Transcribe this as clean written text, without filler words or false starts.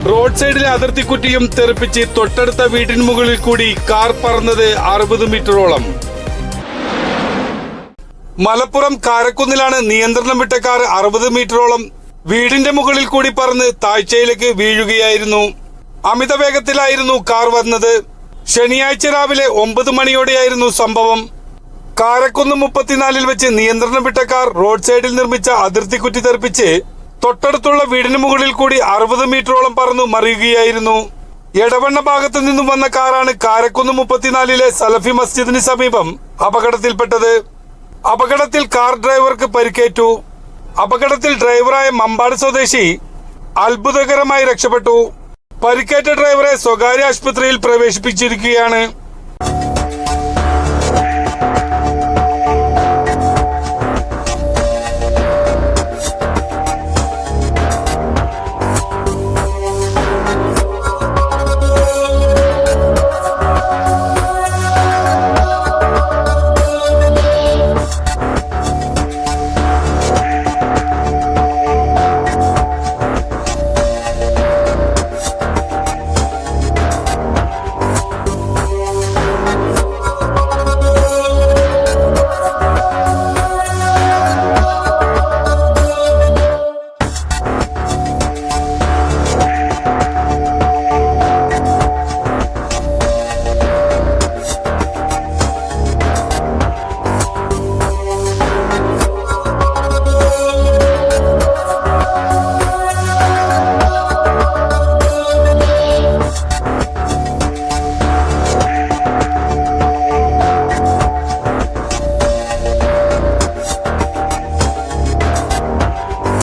Road സൈഡിലെ അതിർത്തിക്കുറ്റിയും തെറിപ്പിച്ച് തൊട്ടടുത്ത വീടിന് മുകളിൽ കൂടി കാർ പറന്നത് 60 മീറ്ററോളം. മലപ്പുറം കാരക്കുന്നിലാണ് നിയന്ത്രണം വിട്ട കാർ 60 മീറ്ററോളം വീടിന്റെ മുകളിൽ കൂടി പറന്ന് താഴ്ചയിലേക്ക് വീഴുകയായിരുന്നു. അമിത വേഗത്തിലായിരുന്നു കാർ വന്നത്. ശനിയാഴ്ച രാവിലെ 9 മണിയോടെയായിരുന്നു സംഭവം. കാരക്കുന്ന് 34-ൽ വെച്ച് നിയന്ത്രണം വിട്ട കാർ റോഡ് സൈഡിൽ നിർമ്മിച്ച അതിർത്തിക്കുറ്റി തെറിപ്പിച്ച് തൊട്ടടുത്തുള്ള വീടിന് മുകളിൽ കൂടി 60 മീറ്ററോളം പറന്നു മറിയുകയായിരുന്നു. എടവണ്ണ ഭാഗത്തു നിന്നും വന്ന കാറാണ് കാരക്കുന്ന് 34-ലെ സലഫി മസ്ജിദിന് സമീപം അപകടത്തിൽപ്പെട്ടത്. അപകടത്തിൽ കാർ ഡ്രൈവർക്ക് പരിക്കേറ്റു. അപകടത്തിൽ ഡ്രൈവറായ മമ്പാട് സ്വദേശി അത്ഭുതകരമായി രക്ഷപ്പെട്ടു. പരിക്കേറ്റ ഡ്രൈവറെ സ്വകാര്യ ആശുപത്രിയിൽ പ്രവേശിപ്പിച്ചിരിക്കുകയാണ്.